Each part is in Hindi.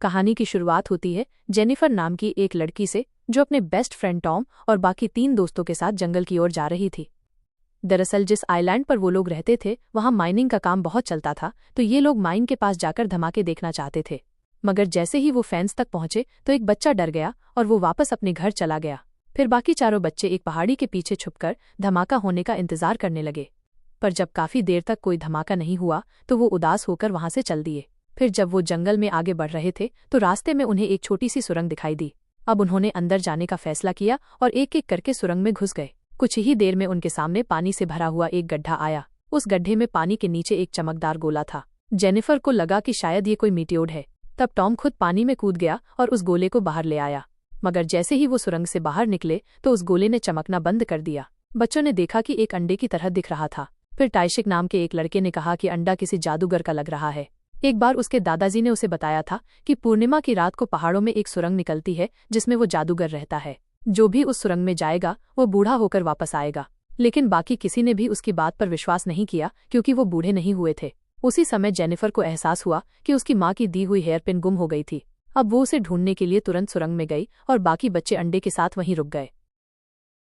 कहानी की शुरुआत होती है जेनिफर नाम की एक लड़की से, जो अपने बेस्ट फ्रेंड टॉम और बाकी 3 दोस्तों के साथ जंगल की ओर जा रही थी। दरअसल जिस आइलैंड पर वो लोग रहते थे वहां माइनिंग का काम बहुत चलता था, तो ये लोग माइन के पास जाकर धमाके देखना चाहते थे। मगर जैसे ही वो फेंस तक पहुंचे तो एक बच्चा डर गया और वो वापस अपने घर चला गया। फिर बाकी चारों बच्चे एक पहाड़ी के पीछे छुपकर धमाका होने का इंतजार करने लगे। पर जब काफी देर तक कोई धमाका नहीं हुआ तो वो उदास होकर वहां से चल दिए। फिर जब वो जंगल में आगे बढ़ रहे थे तो रास्ते में उन्हें एक छोटी सी सुरंग दिखाई दी। अब उन्होंने अंदर जाने का फैसला किया और एक एक करके सुरंग में घुस गए। कुछ ही देर में उनके सामने पानी से भरा हुआ एक गड्ढा आया। उस गड्ढे में पानी के नीचे एक चमकदार गोला था। जेनिफर को लगा कि शायद ये कोई मीटियोड है। तब टॉम खुद पानी में कूद गया और उस गोले को बाहर ले आया। मगर जैसे ही वो सुरंग से बाहर निकले तो उस गोले ने चमकना बंद कर दिया। बच्चों ने देखा कि एक अंडे की तरह दिख रहा था। फिर टाइशिक नाम के एक लड़के ने कहा कि अंडा किसी जादूगर का लग रहा है। एक बार उसके दादाजी ने उसे बताया था कि पूर्णिमा की रात को पहाड़ों में एक सुरंग निकलती है जिसमें वो जादूगर रहता है। जो भी उस सुरंग में जाएगा वो बूढ़ा होकर वापस आएगा। लेकिन बाकी किसी ने भी उसकी बात पर विश्वास नहीं किया क्योंकि वो बूढ़े नहीं हुए थे। उसी समय जेनिफर को एहसास हुआ कि उसकी माँ की दी हुई हेयरपिन गुम हो गई थी। अब वो उसे ढूंढने के लिए तुरंत सुरंग में गई और बाकी बच्चे अंडे के साथ वहीं रुक गए।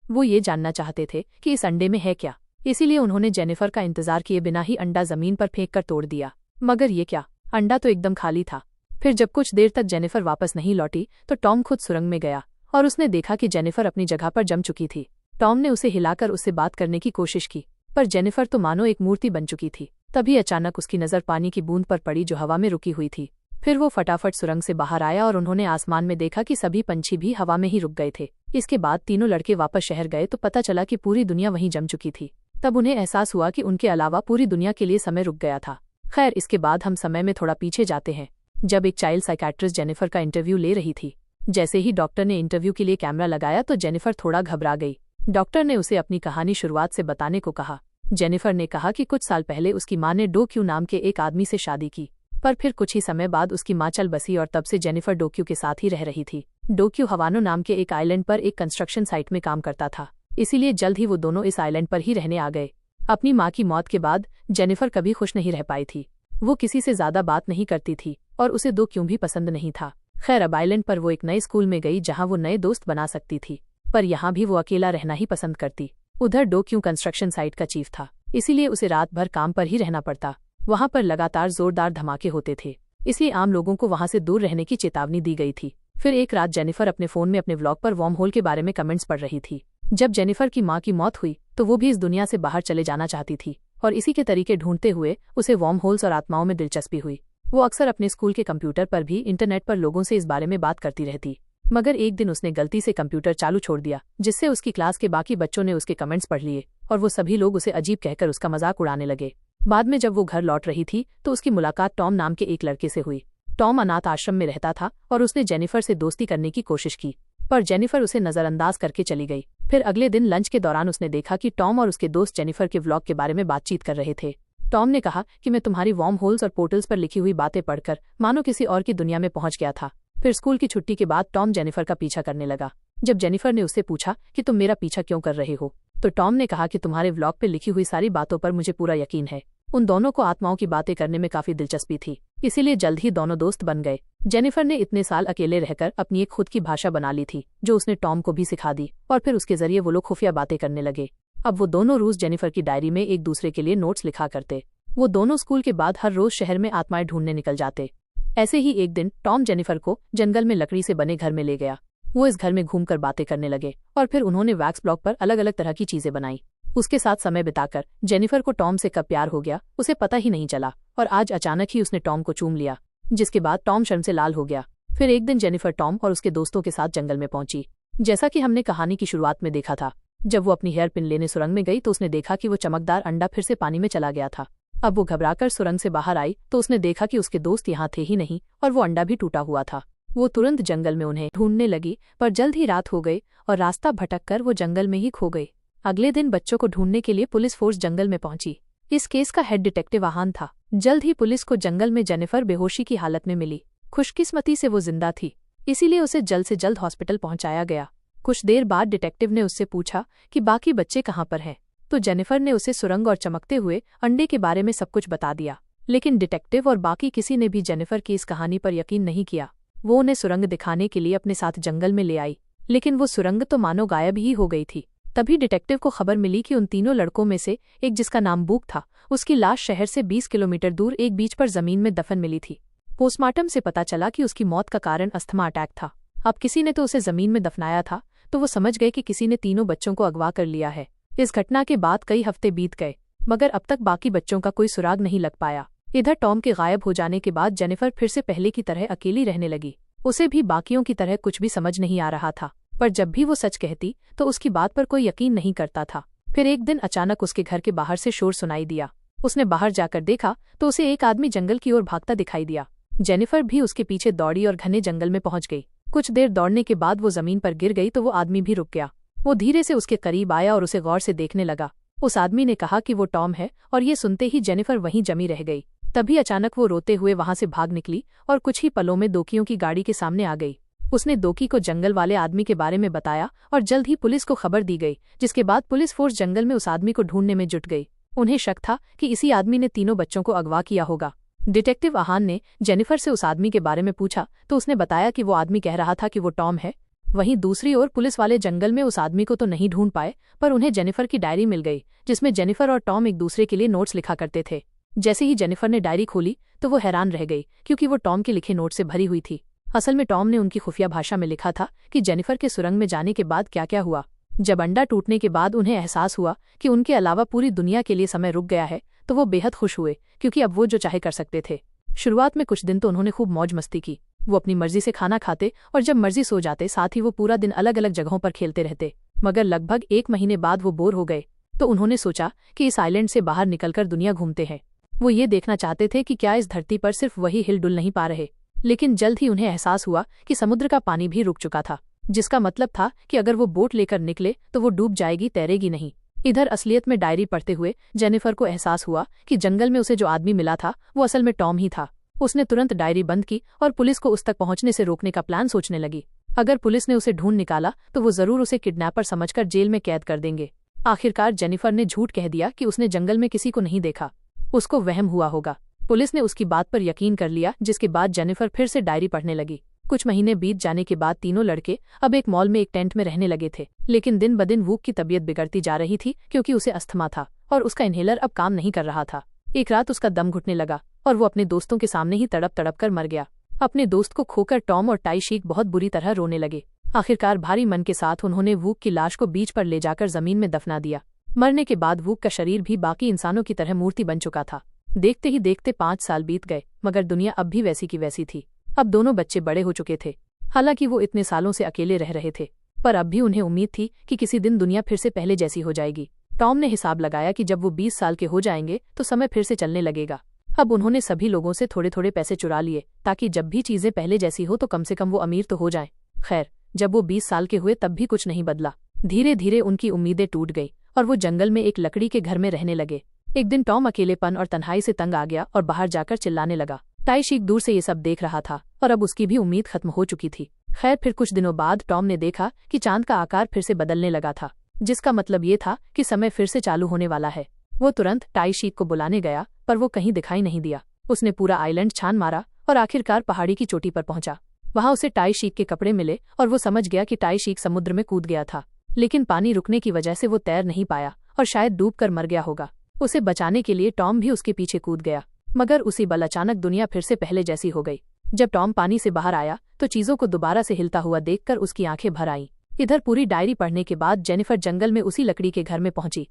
वो ये जानना चाहते थे कि इस अंडे में है क्या, इसीलिए उन्होंने जेनिफर का इंतजार किए बिना ही अंडा जमीन पर फेंक कर तोड़ दिया। मगर ये क्या, अंडा तो एकदम खाली था। फिर जब कुछ देर तक जेनिफर वापस नहीं लौटी तो टॉम खुद सुरंग में गया और उसने देखा कि जेनिफर अपनी जगह पर जम चुकी थी। टॉम ने उसे हिलाकर उससे बात करने की कोशिश की, पर जेनिफर तो मानो एक मूर्ति बन चुकी थी। तभी अचानक उसकी नजर पानी की बूंद पर पड़ी जो हवा में रुकी हुई थी। फिर वो फटाफट सुरंग से बाहर आया और उन्होंने आसमान में देखा कि सभी पंछी भी हवा में ही रुक गए थे। इसके बाद तीनों लड़के वापस शहर गए तो पता चला कि पूरी दुनिया वहीं जम चुकी थी। तब उन्हें एहसास हुआ कि उनके अलावा पूरी दुनिया के लिए समय रुक गया था। खैर, इसके बाद हम समय में थोड़ा पीछे जाते हैं, जब एक चाइल्ड साइकियाट्रिस्ट जेनिफर का इंटरव्यू ले रही थी। जैसे ही डॉक्टर ने इंटरव्यू के लिए कैमरा लगाया तो जेनिफर थोड़ा घबरा गई। डॉक्टर ने उसे अपनी कहानी शुरुआत से बताने को कहा। जेनिफर ने कहा कि कुछ साल पहले उसकी मां ने डोक्यू नाम के एक आदमी से शादी की, पर फिर कुछ ही समय बाद उसकी मां चल बसी और तब से जेनिफर डोक्यू के साथ ही रह रही थी। डोक्यू हवानो नाम के एक आइलैंड पर एक कंस्ट्रक्शन साइट में काम करता था, इसीलिए जल्द ही वो दोनों इस आइलैंड पर ही रहने आ गए। अपनी मां की मौत के बाद जेनिफर कभी खुश नहीं रह पाई थी। वो किसी से ज्यादा बात नहीं करती थी और उसे डोक्यू भी पसंद नहीं था। खैर, अब आइलैंड पर वो एक नए स्कूल में गई जहां वो नए दोस्त बना सकती थी, पर यहाँ भी वो अकेला रहना ही पसंद करती। उधर डोक्यू कंस्ट्रक्शन साइट का चीफ था, इसीलिए उसे रात भर काम पर ही रहना पड़ता। वहां पर लगातार जोरदार धमाके होते थे, इसलिए आम लोगों को वहां से दूर रहने की चेतावनी दी गई थी। फिर एक रात जेनिफर अपने फोन में अपने व्लॉग पर वॉर्म होल के बारे में कमेंट्स पढ़ रही थी। जब जेनिफर की मां की मौत हुई तो वो भी इस दुनिया से बाहर चले जाना चाहती थी और इसी के तरीके ढूंढते हुए उसे वॉर्म होल्स और आत्माओं में दिलचस्पी हुई। वो अक्सर अपने स्कूल के कंप्यूटर पर भी इंटरनेट पर लोगों से इस बारे में बात करती रहती। मगर एक दिन उसने गलती से कंप्यूटर चालू छोड़ दिया, जिससे उसकी क्लास के बाकी बच्चों ने उसके कमेंट्स पढ़ लिए और वो सभी लोग उसे अजीब कहकर उसका मजाक उड़ाने लगे। बाद में जब वो घर लौट रही थी तो उसकी मुलाकात टॉम नाम के एक लड़के से हुई। टॉम अनाथ आश्रम में रहता था और उसने जेनिफर से दोस्ती करने की कोशिश की, पर जेनिफर उसे नजरअंदाज करके चली गई। फिर अगले दिन लंच के दौरान उसने देखा कि टॉम और उसके दोस्त जेनिफर के व्लॉग के बारे में बातचीत कर रहे थे। टॉम ने कहा कि मैं तुम्हारी वॉर्म होल्स और पोर्टल्स पर लिखी हुई बातें पढ़कर मानो किसी और की दुनिया में पहुंच गया था। फिर स्कूल की छुट्टी के बाद टॉम जेनिफर का पीछा करने लगा। जब जेनिफर ने उससे पूछा कि तुम मेरा पीछा क्यों कर रहे हो, तो टॉम ने कहा कि तुम्हारे व्लॉग पे लिखी हुई सारी बातों पर मुझे पूरा यकीन है। उन दोनों को आत्माओं की बातें करने में काफी दिलचस्पी थी, इसीलिए जल्द ही दोनों दोस्त बन गए। जेनिफर ने इतने साल अकेले रहकर अपनी एक खुद की भाषा बना ली थी, जो उसने टॉम को भी सिखा दी और फिर उसके जरिए वो लोग खुफिया बातें करने लगे। अब वो दोनों रोज जेनिफर की डायरी में एक दूसरे के लिए नोट्स लिखा करते। वो दोनों स्कूल के बाद हर रोज शहर में आत्माएं ढूंढने निकल जाते। ऐसे ही एक दिन टॉम जेनिफर को जंगल में लकड़ी से बने घर में ले गया। वो इस घर में घूमकर बातें करने लगे और फिर उन्होंने वैक्स ब्लॉक पर अलग अलग तरह की चीजें बनाई। उसके साथ समय बिताकर जेनिफर को टॉम से कब प्यार हो गया उसे पता ही नहीं चला और आज अचानक ही उसने टॉम को चूम लिया, जिसके बाद टॉम शर्म से लाल हो गया। फिर एक दिन जेनिफर टॉम और उसके दोस्तों के साथ जंगल में पहुंची। जैसा कि हमने कहानी की शुरुआत में देखा था, जब वो अपनी हेयर पिन लेने सुरंग में गई तो उसने देखा कि वो चमकदार अंडा फिर से पानी में चला गया था। अब वो घबराकर सुरंग से बाहर आई तो उसने देखा कि उसके दोस्त यहाँ थे ही नहीं और वो अंडा भी टूटा हुआ था। वो तुरंत जंगल में उन्हें ढूंढने लगी, पर जल्द ही रात हो गई और रास्ता भटक कर वो जंगल में ही खो गई। अगले दिन बच्चों को ढूंढने के लिए पुलिस फोर्स जंगल में पहुंची। इस केस का हेड डिटेक्टिव आहान था। जल्द ही पुलिस को जंगल में जेनिफर बेहोशी की हालत में मिली। खुशकिस्मती से वो जिंदा थी, इसीलिए उसे जल्द से जल्द हॉस्पिटल पहुंचाया गया। कुछ देर बाद डिटेक्टिव ने उससे पूछा कि बाकी बच्चे कहाँ पर हैं, तो जेनिफर ने उसे सुरंग और चमकते हुए अंडे के बारे में सब कुछ बता दिया। लेकिन डिटेक्टिव और बाकी किसी ने भी जेनिफर की इस कहानी पर यकीन नहीं किया। वो उन्हें सुरंग दिखाने के लिए अपने साथ जंगल में ले आई, लेकिन वो सुरंग तो मानो गायब ही हो गई थी। तभी डिटेक्टिव को खबर मिली कि उन तीनों लड़कों में से एक, जिसका नाम बूक था, उसकी लाश शहर से 20 किलोमीटर दूर एक बीच पर जमीन में दफन मिली थी। पोस्टमार्टम से पता चला कि उसकी मौत का कारण अस्थमा अटैक था। अब किसी ने तो उसे जमीन में दफनाया था, तो वो समझ गए कि किसी ने तीनों बच्चों को अगवा कर लिया है। इस घटना के बाद कई हफ्ते बीत गए, मगर अब तक बाकी बच्चों का कोई सुराग नहीं लग पाया। इधर टॉम के गायब हो जाने के बाद जेनिफर फिर से पहले की तरह अकेली रहने लगी। उसे भी बाकियों की तरह कुछ भी समझ नहीं आ रहा था, पर जब भी वो सच कहती तो उसकी बात पर कोई यकीन नहीं करता था। फिर एक दिन अचानक उसके घर के बाहर से शोर सुनाई दिया। उसने बाहर जाकर देखा तो उसे एक आदमी जंगल की ओर भागता दिखाई दिया। जेनिफर भी उसके पीछे दौड़ी और घने जंगल में पहुंच गई। कुछ देर दौड़ने के बाद वो जमीन पर गिर गई तो वो आदमी भी रुक गया। वो धीरे से उसके करीब आया और उसे गौर से देखने लगा। उस आदमी ने कहा कि वो टॉम है, और ये सुनते ही जेनिफर वहीं जमी रह गई। तभी अचानक वो रोते हुए वहां से भाग निकली और कुछ ही पलों में दोकियों की गाड़ी के सामने आ गई। उसने दोकी को जंगल वाले आदमी के बारे में बताया और जल्द ही पुलिस को खबर दी गई, जिसके बाद पुलिस फोर्स जंगल में उस आदमी को ढूंढने में जुट गई। उन्हें शक था कि इसी आदमी ने तीनों बच्चों को अगवा किया होगा। डिटेक्टिव आहान ने जेनिफर से उस आदमी के बारे में पूछा तो उसने बताया कि वो आदमी कह रहा था कि वो टॉम है। वहीं दूसरी ओर पुलिस वाले जंगल में उस आदमी को तो नहीं ढूंढ पाए, पर उन्हें जेनिफर की डायरी मिल गई, जिसमें जेनिफर और टॉम एक दूसरे के लिए नोट्स लिखा करते थे। जैसे ही जेनिफर ने डायरी खोली तो वो हैरान रह गई, क्योंकि वो टॉम के लिखे नोट से भरी हुई थी। असल में टॉम ने उनकी खुफिया भाषा में लिखा था कि जेनिफर के सुरंग में जाने के बाद क्या क्या हुआ। जब अंडा टूटने के बाद उन्हें एहसास हुआ कि उनके अलावा पूरी दुनिया के लिए समय रुक गया है, तो वो बेहद खुश हुए, क्योंकि अब वो जो चाहे कर सकते थे। शुरुआत में कुछ दिन तो उन्होंने खूब मौज मस्ती की। वो अपनी मर्जी से खाना खाते और जब मर्जी सो जाते, साथ ही वो पूरा दिन अलग अलग जगहों पर खेलते रहते। मगर लगभग 1 महीने बाद वो बोर हो गए, तो उन्होंने सोचा कि इस आइलैंड से बाहर निकलकर दुनिया घूमते हैं। वो ये देखना चाहते थे कि क्या इस धरती पर सिर्फ वही हिलडुल नहीं पा रहे। लेकिन जल्द ही उन्हें एहसास हुआ कि समुद्र का पानी भी रुक चुका था, जिसका मतलब था कि अगर वो बोट लेकर निकले तो वो डूब जाएगी, तैरेगी नहीं। इधर असलियत में डायरी पढ़ते हुए जेनिफर को एहसास हुआ कि जंगल में उसे जो आदमी मिला था वो असल में टॉम ही था। उसने तुरंत डायरी बंद की और पुलिस को उस तक पहुंचने से रोकने का प्लान सोचने लगी। अगर पुलिस ने उसे ढूंढ निकाला तो वो जरूर उसे किडनैपर समझकर जेल में कैद कर देंगे। आखिरकार जेनिफर ने झूठ कह दिया कि उसने जंगल में किसी को नहीं देखा, उसको वहम हुआ होगा। पुलिस ने उसकी बात पर यकीन कर लिया, जिसके बाद जेनिफर फिर से डायरी पढ़ने लगी। कुछ महीने बीत जाने के बाद तीनों लड़के अब एक मॉल में एक टेंट में रहने लगे थे। लेकिन दिन ब दिन वूक की तबीयत बिगड़ती जा रही थी, क्योंकि उसे अस्थमा था और उसका इन्हेलर अब काम नहीं कर रहा था। एक रात उसका दम घुटने लगा और वो अपने दोस्तों के सामने ही तड़प तड़प कर मर गया। अपने दोस्त को खोकर टॉम और टाई शीक बहुत बुरी तरह रोने लगे। आखिरकार भारी मन के साथ उन्होंने वूक की लाश को बीच पर ले जाकर जमीन में दफना दिया। मरने के बाद वूक का शरीर भी बाकी इंसानों की तरह मूर्ति बन चुका था। देखते ही देखते 5 साल बीत गए, मगर दुनिया अब भी वैसी की वैसी थी। अब दोनों बच्चे बड़े हो चुके थे। हालांकि वो इतने सालों से अकेले रह रहे थे, पर अब भी उन्हें उम्मीद थी कि किसी दिन दुनिया फिर से पहले जैसी हो जाएगी। टॉम ने हिसाब लगाया कि जब वो 20 साल के हो जाएंगे तो समय फिर से चलने लगेगा। अब उन्होंने सभी लोगों से थोड़े थोड़े पैसे चुरा लिए, ताकि जब भी चीजें पहले जैसी हो तो कम से कम वो अमीर तो हो जाएं। खैर, जब वो 20 साल के हुए तब भी कुछ नहीं बदला। धीरे धीरे उनकी उम्मीदें टूट गई और वो जंगल में एक लकड़ी के घर में रहने लगे। एक दिन टॉम अकेलेपन और तन्हाई से तंग आ गया और बाहर जाकर चिल्लाने लगा। टाई शीक दूर से ये सब देख रहा था और अब उसकी भी उम्मीद खत्म हो चुकी थी। खैर, फिर कुछ दिनों बाद टॉम ने देखा कि चांद का आकार फिर से बदलने लगा था, जिसका मतलब ये था कि समय फिर से चालू होने वाला है। वो तुरंत टाई शीक को बुलाने गया, पर वो कहीं दिखाई नहीं दिया। उसने पूरा आइलैंड छान मारा और आखिरकार पहाड़ी की चोटी पर पहुंचा। वहां उसे टाई शीक के कपड़े मिले और वो समझ गया कि टाई शीक समुद्र में कूद गया था, लेकिन पानी रुकने की वजह से वो तैर नहीं पाया और शायद डूब कर मर गया होगा। उसे बचाने के लिए टॉम भी उसके पीछे कूद गया, मगर उसी बल अचानक दुनिया फिर से पहले जैसी हो गई। जब टॉम पानी से बाहर आया तो चीजों को दोबारा से हिलता हुआ देखकर उसकी आंखें भर आईं। इधर पूरी डायरी पढ़ने के बाद जेनिफर जंगल में उसी लकड़ी के घर में पहुंची।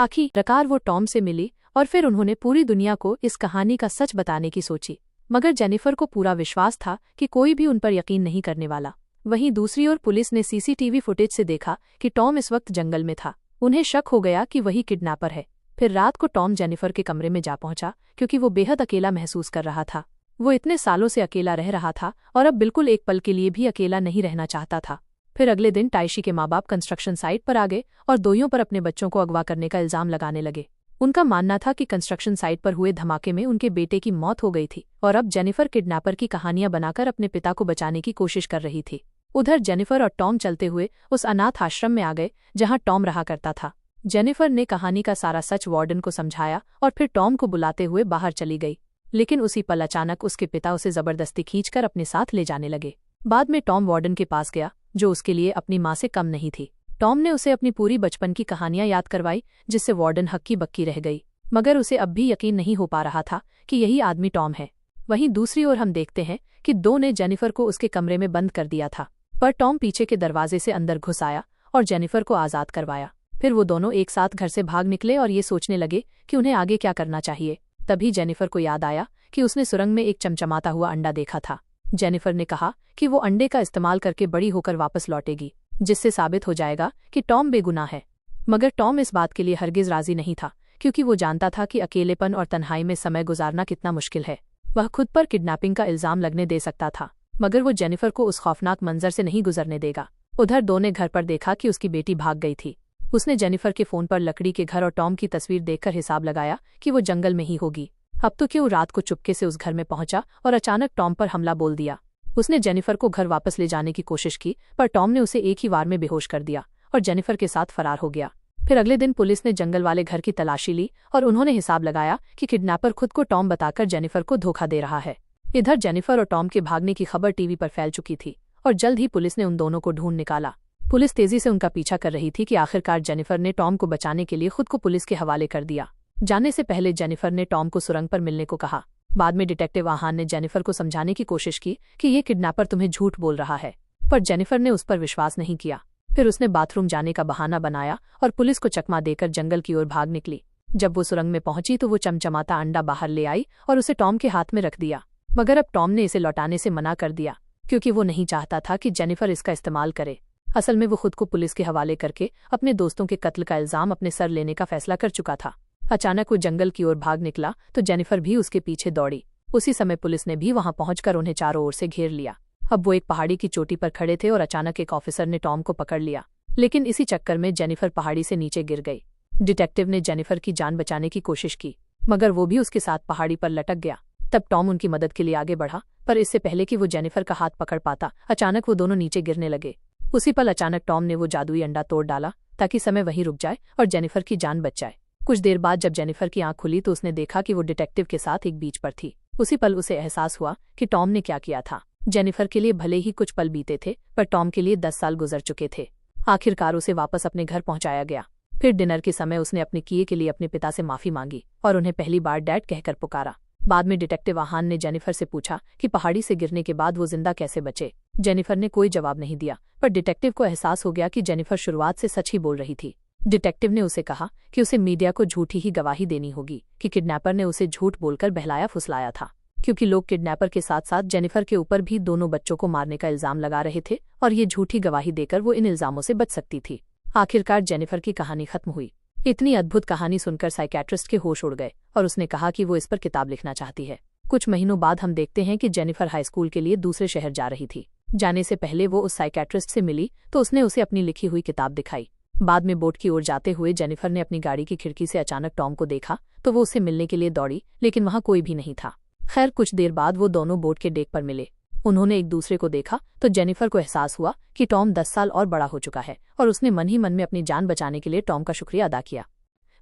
आखिरकार वो टॉम से मिली और फिर उन्होंने पूरी दुनिया को इस कहानी का सच बताने की सोची। मगर जेनिफर को पूरा विश्वास था कि कोई भी उन पर यकीन नहीं करने वाला। वहीं दूसरी ओर पुलिस ने सीसीटीवी फुटेज से देखा कि टॉम इस वक्त जंगल में था। उन्हें शक हो गया कि वही किडनैपर है। फिर रात को टॉम जेनिफर के कमरे में जा पहुंचा, क्योंकि वो बेहद अकेला महसूस कर रहा था। वो इतने सालों से अकेला रह रहा था और अब बिल्कुल एक पल के लिए भी अकेला नहीं रहना चाहता था। फिर अगले दिन टाइशी के माँ बाप कंस्ट्रक्शन साइट पर आ गए और दोइयों पर अपने बच्चों को अगवा करने का इल्जाम लगाने लगे। उनका मानना था कि कंस्ट्रक्शन साइट पर हुए धमाके में उनके बेटे की मौत हो गई थी और अब जेनिफर किडनैपर की कहानियां बनाकर अपने पिता को बचाने की कोशिश कर रही थी। उधर जेनिफर और टॉम चलते हुए उस अनाथ आश्रम में आ गए जहां टॉम रहा करता था। जेनिफर ने कहानी का सारा सच वार्डन को समझाया और फिर टॉम को बुलाते हुए बाहर चली गई। लेकिन उसी पल अचानक उसके पिता उसे जबरदस्ती खींचकर अपने साथ ले जाने लगे। बाद में टॉम वार्डन के पास गया, जो उसके लिए अपनी माँ से कम नहीं थी। टॉम ने उसे अपनी पूरी बचपन की कहानियां याद करवाई, जिससे वार्डन हक्की बक्की रह गई, मगर उसे अब भी यकीन नहीं हो पा रहा था कि यही आदमी टॉम है। वहीं दूसरी ओर हम देखते हैं कि दो ने जेनिफर को उसके कमरे में बंद कर दिया था, पर टॉम पीछे के दरवाजे से अंदर घुस आया और जेनिफर को आज़ाद करवाया। फिर वो दोनों एक साथ घर से भाग निकले और ये सोचने लगे कि उन्हें आगे क्या करना चाहिए। तभी जेनिफर को याद आया कि उसने सुरंग में एक चमचमाता हुआ अंडा देखा था। जेनिफर ने कहा कि वो अंडे का इस्तेमाल करके बड़ी होकर वापस लौटेगी, जिससे साबित हो जाएगा कि टॉम बेगुनाह है। मगर टॉम इस बात के लिए हरगिज राजी नहीं था, क्योंकि वो जानता था कि अकेलेपन और तन्हाई में समय गुजारना कितना मुश्किल है। वह खुद पर किडनैपिंग का इल्जाम लगने दे सकता था, मगर वो जेनिफर को उस खौफनाक मंजर से नहीं गुजरने देगा। उधर दो ने घर पर देखा कि उसकी बेटी भाग गई थी। उसने जेनिफर के फोन पर लकड़ी के घर और टॉम की तस्वीर देखकर हिसाब लगाया कि वो जंगल में ही होगी। अब तो क्यों रात को चुपके से उस घर में पहुंचा और अचानक टॉम पर हमला बोल दिया। उसने जेनिफर को घर वापस ले जाने की कोशिश की, पर टॉम ने उसे एक ही वार में बेहोश कर दिया और जेनिफर के साथ फरार हो गया। फिर अगले दिन पुलिस ने जंगल वाले घर की तलाशी ली और उन्होंने हिसाब लगाया कि किडनैपर खुद को टॉम बताकर जेनिफर को धोखा दे रहा है। इधर जेनिफर और टॉम के भागने की खबर टीवी पर फैल चुकी थी और जल्द ही पुलिस ने उन दोनों को ढूंढ निकाला। पुलिस तेजी से उनका पीछा कर रही थी कि आखिरकार जेनिफर ने टॉम को बचाने के लिए खुद को पुलिस के हवाले कर दिया। जाने से पहले जेनिफर ने टॉम को सुरंग पर मिलने को कहा। बाद में डिटेक्टिव आहान ने जेनिफर को समझाने की कोशिश की कि ये किडनैपर तुम्हें झूठ बोल रहा है, पर जेनिफर ने उस पर विश्वास नहीं किया। फिर उसने बाथरूम जाने का बहाना बनाया और पुलिस को चकमा देकर जंगल की ओर भाग निकली। जब वो सुरंग में पहुंची तो वो चमचमाता अंडा बाहर ले आई और उसे टॉम के हाथ में रख दिया, मगर अब टॉम ने इसे लौटाने से मना कर दिया, क्योंकि वो नहीं चाहता था कि जेनिफर इसका इस्तेमाल करे। असल में वो खुद को पुलिस के हवाले करके अपने दोस्तों के कत्ल का इल्जाम अपने सर लेने का फैसला कर चुका था। अचानक वो जंगल की ओर भाग निकला तो जेनिफर भी उसके पीछे दौड़ी। उसी समय पुलिस ने भी वहां पहुंचकर उन्हें चारों ओर से घेर लिया। अब वो एक पहाड़ी की चोटी पर खड़े थे और अचानक एक ऑफिसर ने टॉम को पकड़ लिया, लेकिन इसी चक्कर में जेनिफर पहाड़ी से नीचे गिर गई। डिटेक्टिव ने जेनिफर की जान बचाने की कोशिश की, मगर वो भी उसके साथ पहाड़ी पर लटक गया। तब टॉम उनकी मदद के लिए आगे बढ़ा, पर इससे पहले कि वो जेनिफर का हाथ पकड़ पाता, अचानक वो दोनों नीचे गिरने लगे। उसी पल अचानक टॉम ने वो जादुई अंडा तोड़ डाला ताकि समय वहीं रुक जाए और जेनिफर की जान बच जाए। कुछ देर बाद जब जेनिफर की आंख खुली तो उसने देखा कि वो डिटेक्टिव के साथ एक बीच पर थी। उसी पल उसे एहसास हुआ कि टॉम ने क्या किया था। जेनिफर के लिए भले ही कुछ पल बीते थे, पर टॉम के लिए 10 साल गुजर चुके थे। आखिरकार उसे वापस अपने घर पहुंचाया गया। फिर डिनर के समय उसने अपने किए के लिए अपने पिता से माफी मांगी और उन्हें पहली बार डैड कहकर पुकारा। बाद में डिटेक्टिव आहान ने जेनिफर से पूछा कि पहाड़ी से गिरने के बाद वो जिंदा कैसे बचे। जेनिफर ने कोई जवाब नहीं दिया, पर डिटेक्टिव को एहसास हो गया कि जेनिफर शुरुआत से सच ही बोल रही थी। डिटेक्टिव ने उसे कहा कि उसे मीडिया को झूठी ही गवाही देनी होगी कि किडनैपर ने उसे झूठ बोलकर बहलाया फुसलाया था, क्योंकि लोग किडनैपर के साथ साथ जेनिफर के ऊपर भी दोनों बच्चों को मारने का इल्जाम लगा रहे थे और ये झूठी गवाही देकर वो इन इल्जामों से बच सकती थी। आखिरकार जेनिफर की कहानी खत्म हुई। इतनी अद्भुत कहानी सुनकर साइकियाट्रिस्ट के होश उड़ गए और उसने कहा कि वो इस पर किताब लिखना चाहती है। कुछ महीनों बाद हम देखते हैं कि जेनिफर हाई स्कूल के लिए दूसरे शहर जा रही थी। जाने से पहले वो उस साइकियाट्रिस्ट से मिली तो उसने उसे अपनी लिखी हुई किताब दिखाई। बाद में बोट की ओर जाते हुए जेनिफर ने अपनी गाड़ी की खिड़की से अचानक टॉम को देखा तो वो उससे मिलने के लिए दौड़ी, लेकिन वहां कोई भी नहीं था। खैर कुछ देर बाद वो दोनों बोट के डेक पर मिले। उन्होंने एक दूसरे को देखा तो जेनिफर को एहसास हुआ कि टॉम 10 साल और बड़ा हो चुका है और उसने मन ही मन में अपनी जान बचाने के लिए टॉम का शुक्रिया अदा किया।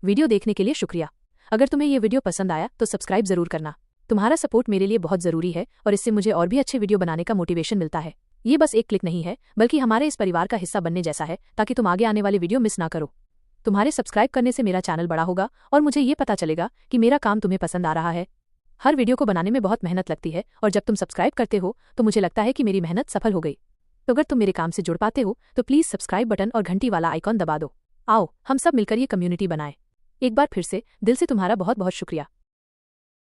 वीडियो देखने के लिए शुक्रिया। अगर तुम्हें ये वीडियो पसंद आया तो सब्सक्राइब जरूर करना। तुम्हारा सपोर्ट मेरे लिए बहुत जरूरी है और इससे मुझे और भी अच्छे वीडियो बनाने का मोटिवेशन मिलता है। ये बस एक क्लिक नहीं है, बल्कि हमारे इस परिवार का हिस्सा बनने जैसा है, ताकि तुम आगे आने वाले वीडियो मिस ना करो। तुम्हारे सब्सक्राइब करने से मेरा चैनल बड़ा होगा और मुझे ये पता चलेगा कि मेरा काम तुम्हें पसंद आ रहा है। हर वीडियो को बनाने में बहुत मेहनत लगती है और जब तुम सब्सक्राइब करते हो तो मुझे लगता है कि मेरी मेहनत सफल हो गई। तो अगर तुम मेरे काम से जुड़ पाते हो तो प्लीज सब्सक्राइब बटन और घंटी वाला आइकॉन दबा दो। आओ हम सब मिलकर ये कम्युनिटी बनाएं। एक बार फिर से दिल से तुम्हारा बहुत बहुत शुक्रिया।